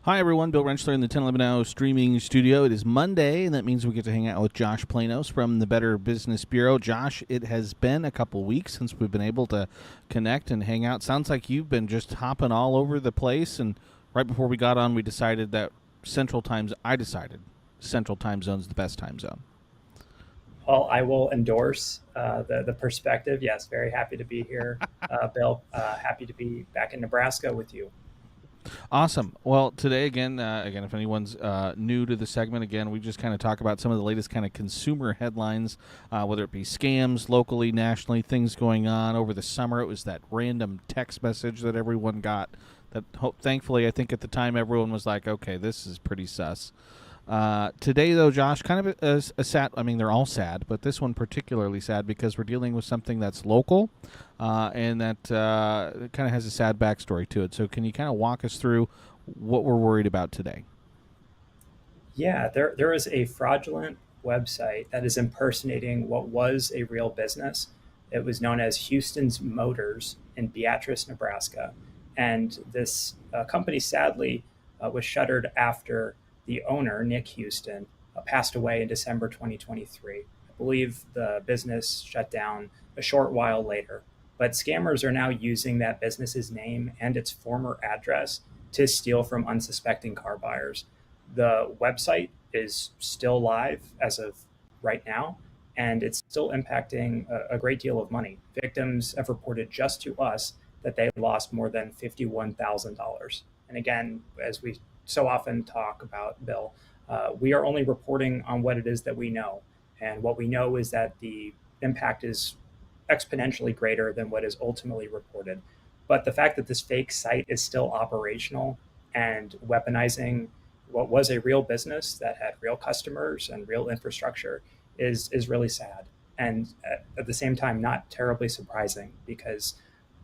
Hi, everyone. Bill Rensselaer in the 1011 Now streaming studio. It is Monday, and that means we get to hang out with Josh Planos from the Better Business Bureau. Josh, it has been a couple weeks since we've been able to connect and hang out. Sounds like you've been just hopping all over the place, and right before we got on, we decided that Central Time Zone is the best time zone. Well, I will endorse the perspective. Yes, very happy to be here, Bill. Happy to be back in Nebraska with you. Awesome. Well, today again, if anyone's new to the segment, again, we just kind of talk about some of the latest kind of consumer headlines, whether it be scams locally, nationally, things going on over the summer. It was that random text message that everyone got. That thankfully, I think at the time everyone was like, "Okay, this is pretty sus." Today, though, Josh, kind of a sad. I mean, they're all sad, but this one particularly sad because we're dealing with something that's local, and that kind of has a sad backstory to it. So, can you kind of walk us through what we're worried about today? Yeah, there is a fraudulent website that is impersonating what was a real business. It was known as Houston's Motors in Beatrice, Nebraska, and this company sadly was shuttered after the owner, Nick Houston, passed away in December 2023. I believe the business shut down a short while later. But scammers are now using that business's name and its former address to steal from unsuspecting car buyers. The website is still live as of right now, and it's still impacting a great deal of money. Victims have reported just to us that they lost more than $51,000. And again, as we so often talk about, Bill, we are only reporting on what it is that we know. And what we know is that the impact is exponentially greater than what is ultimately reported. But the fact that this fake site is still operational and weaponizing what was a real business that had real customers and real infrastructure is really sad. And at the same time, not terribly surprising because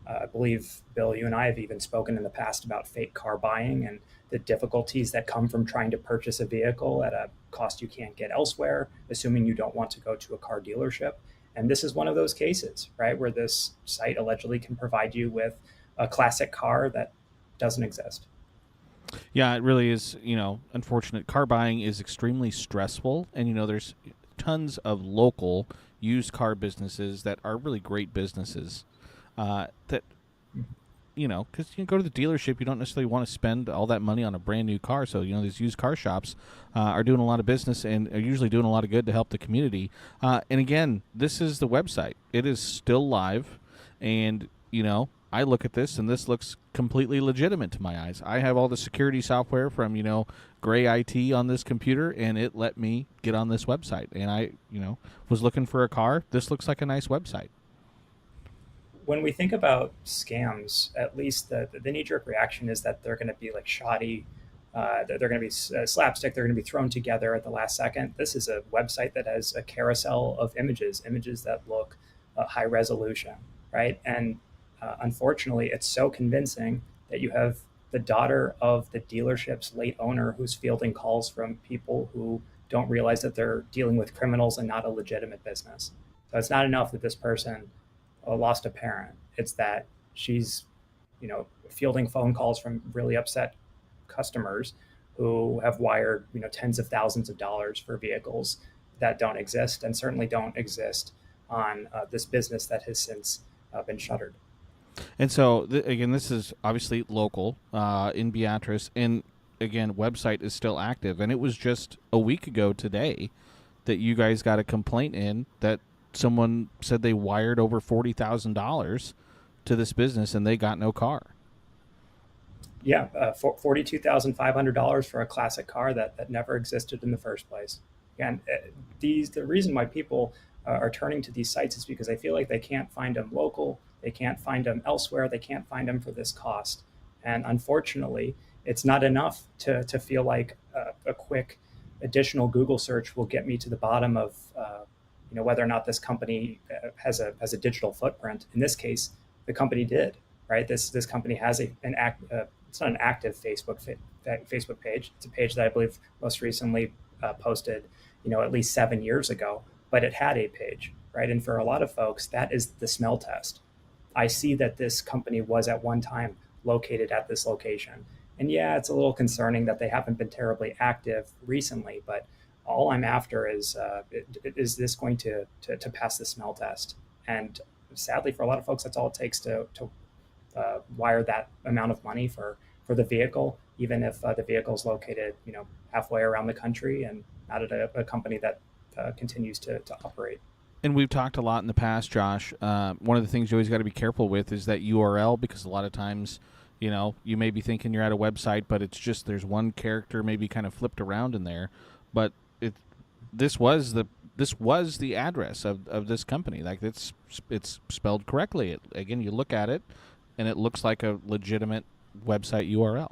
I believe, Bill, you and I have even spoken in the past about fake car buying and the difficulties that come from trying to purchase a vehicle at a cost you can't get elsewhere, assuming you don't want to go to a car dealership. And this is one of those cases, right, where this site allegedly can provide you with a classic car that doesn't exist. Yeah, it really is. Unfortunate. Car buying is extremely stressful, and there's tons of local used car businesses that are really great businesses. That because you go to the dealership, you don't necessarily want to spend all that money on a brand new car. So these used car shops are doing a lot of business and are usually doing a lot of good to help the community. And again, this is the website. It is still live, and I look at this and this looks completely legitimate to my eyes. I have all the security software from Gray IT on this computer, and it let me get on this website. And I was looking for a car. This looks like a nice website. When we think about scams, at least the knee-jerk reaction is that they're going to be like shoddy, they're going to be slapstick, they're going to be thrown together at the last second. This is a website that has a carousel of images that look high resolution, right? And unfortunately, it's so convincing that you have the daughter of the dealership's late owner who's fielding calls from people who don't realize that they're dealing with criminals and not a legitimate business. So it's not enough that this person lost a parent. It's that she's, fielding phone calls from really upset customers who have wired, tens of thousands of dollars for vehicles that don't exist and certainly don't exist on this business that has since been shuttered. And so, again, this is obviously local in Beatrice. And again, website is still active. And it was just a week ago today that you guys got a complaint in that someone said they wired over $40,000 to this business and they got no car. Yeah, $42,500 for a classic car that never existed in the first place. And the reason why people are turning to these sites is because they feel like they can't find them local, they can't find them elsewhere, they can't find them for this cost. And unfortunately, it's not enough to feel like a quick additional Google search will get me to the bottom of whether or not this company has a digital footprint. In this case, the company did, right? This company has it's not an active Facebook page. It's a page that I believe most recently posted, at least 7 years ago, but it had a page, right? And for a lot of folks, that is the smell test. I see that this company was at one time located at this location. And yeah, it's a little concerning that they haven't been terribly active recently, but all I'm after is is this going to pass the smell test? And sadly, for a lot of folks, that's all it takes to wire that amount of money for the vehicle, even if the vehicle is located, halfway around the country and not at a company that continues to operate. And we've talked a lot in the past, Josh. One of the things you always got to be careful with is that URL, because a lot of times, you may be thinking you're at a website, but it's just there's one character maybe kind of flipped around in there, but this was the address of this company. Like it's spelled correctly. Again, you look at it, and it looks like a legitimate website URL.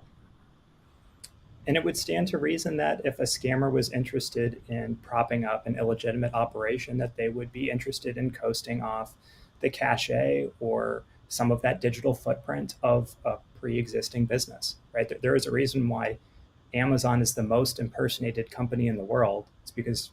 And it would stand to reason that if a scammer was interested in propping up an illegitimate operation, that they would be interested in coasting off the cachet or some of that digital footprint of a pre-existing business, right? There is a reason why Amazon is the most impersonated company in the world. It's because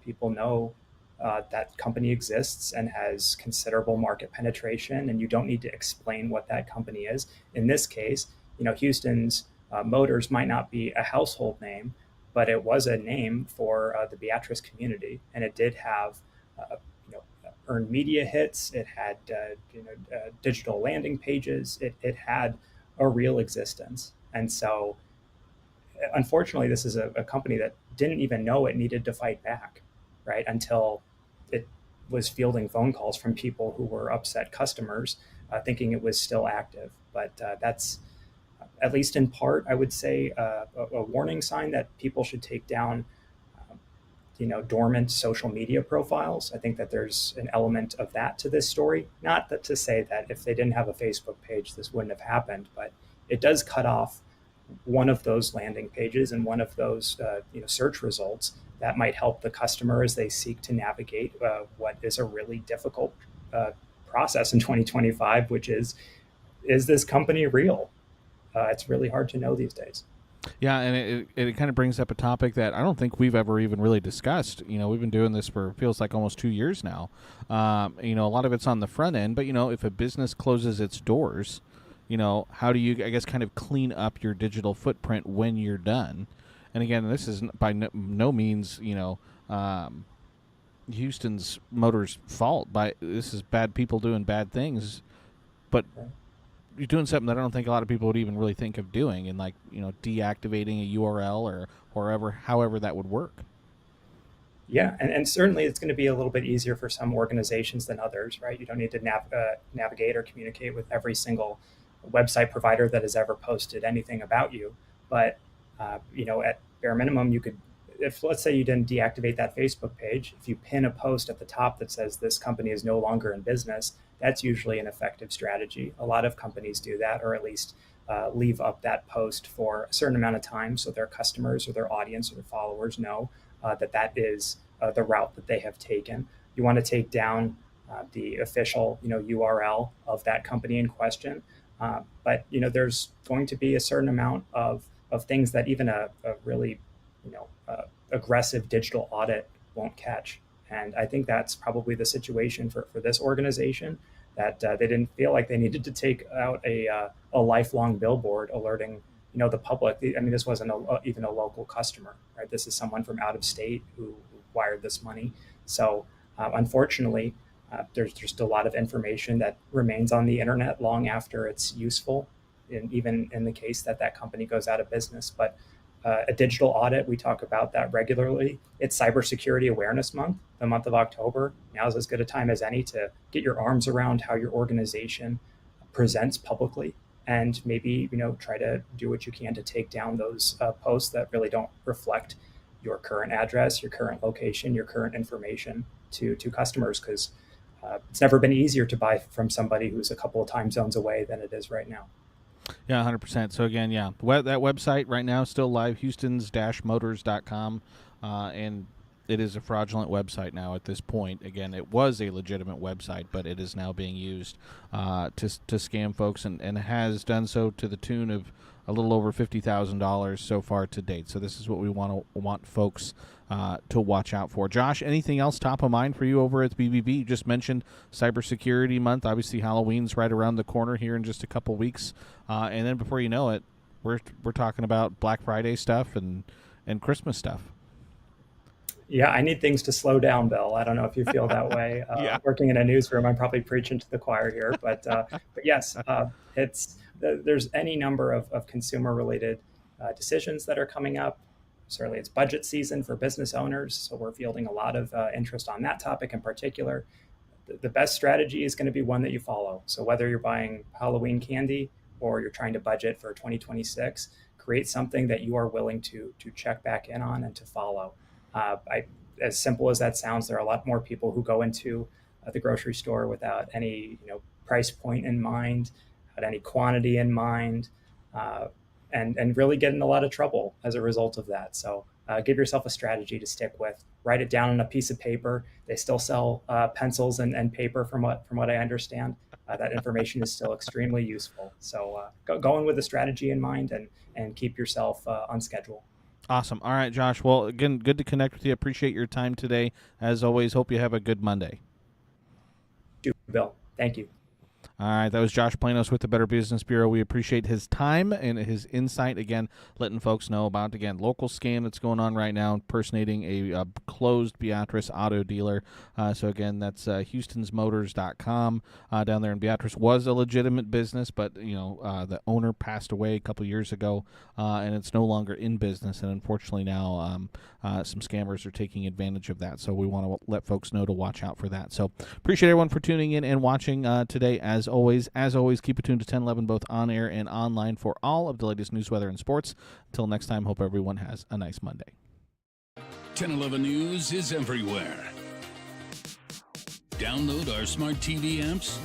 people know that company exists and has considerable market penetration, and you don't need to explain what that company is. In this case, Houston's Motors might not be a household name, but it was a name for the Beatrice community, and it did have earned media hits. It had digital landing pages. It had a real existence, and so unfortunately, this is a company that didn't even know it needed to fight back, right? Until it was fielding phone calls from people who were upset customers, thinking it was still active. But that's, at least in part, I would say, a warning sign that people should take down, dormant social media profiles. I think that there's an element of that to this story. Not that to say that if they didn't have a Facebook page, this wouldn't have happened, but it does cut off one of those landing pages and one of those search results that might help the customer as they seek to navigate what is a really difficult process in 2025, which is this company real? It's really hard to know these days. Yeah, and it kind of brings up a topic that I don't think we've ever even really discussed. We've been doing this for feels like almost 2 years now. A lot of it's on the front end, but if a business closes its doors, how do you, I guess, kind of clean up your digital footprint when you're done? And again, this is by no means, Houston's Motors' fault. This is bad people doing bad things, but you're doing something that I don't think a lot of people would even really think of doing, and deactivating a URL or however that would work. Yeah, and certainly it's going to be a little bit easier for some organizations than others, right? You don't need to navigate or communicate with every single website provider that has ever posted anything about you. But at bare minimum, you could, if let's say you didn't deactivate that Facebook page, if you pin a post at the top that says this company is no longer in business, that's usually an effective strategy. A lot of companies do that, or at least leave up that post for a certain amount of time so their customers or their audience or their followers know that is the route that they have taken. You want to take down the official URL of that company in question. But there's going to be a certain amount of things that even a really aggressive digital audit won't catch. And I think that's probably the situation for this organization, that they didn't feel like they needed to take out a lifelong billboard alerting the public. I mean, this wasn't even a local customer, right? This is someone from out of state who wired this money. So unfortunately, there's just a lot of information that remains on the internet long after it's useful, and even in the case that company goes out of business. But a digital audit, we talk about that regularly. It's Cybersecurity Awareness Month, the month of October. Now is as good a time as any to get your arms around how your organization presents publicly, and maybe try to do what you can to take down those posts that really don't reflect your current address, your current location, your current information to customers, because it's never been easier to buy from somebody who's a couple of time zones away than it is right now. Yeah, 100%. So again, yeah, that website right now is still live, houstons-motors.com, and it is a fraudulent website now at this point. Again, it was a legitimate website, but it is now being used to scam folks, and has done so to the tune of a little over $50,000 so far to date. So this is what we want folks to watch out for. Josh, anything else top of mind for you over at the BBB? You just mentioned Cybersecurity Month. Obviously, Halloween's right around the corner here in just a couple weeks. And then before you know it, We're talking about Black Friday stuff and Christmas stuff. Yeah, I need things to slow down, Bill. I don't know if you feel that way. Yeah. Working in a newsroom, I'm probably preaching to the choir here, but yes, there's any number of consumer-related decisions that are coming up. Certainly, it's budget season for business owners, so we're fielding a lot of interest on that topic in particular. The best strategy is going to be one that you follow. So whether you're buying Halloween candy or you're trying to budget for 2026, create something that you are willing to check back in on and to follow. As simple as that sounds, there are a lot more people who go into the grocery store without any price point in mind, without any quantity in mind, and really get in a lot of trouble as a result of that. So give yourself a strategy to stick with. Write it down on a piece of paper. They still sell pencils and paper, from what I understand. That information is still extremely useful. So go in with a strategy in mind and keep yourself on schedule. Awesome. All right, Josh. Well, again, good to connect with you. Appreciate your time today. As always, hope you have a good Monday. Bill, thank you. All right, that was Josh Planos with the Better Business Bureau. We appreciate his time and his insight, again, letting folks know about, again, local scam that's going on right now, impersonating a closed Beatrice auto dealer. So, again, that's houstonsmotors.com down there in Beatrice. Was a legitimate business, but, the owner passed away a couple years ago, and it's no longer in business. And unfortunately now some scammers are taking advantage of that. So we want to let folks know to watch out for that. So appreciate everyone for tuning in and watching today. As always, keep it tuned to 1011 both on air and online for all of the latest news, weather, and sports. Until next time, hope everyone has a nice Monday. 1011 News is everywhere. Download our smart TV apps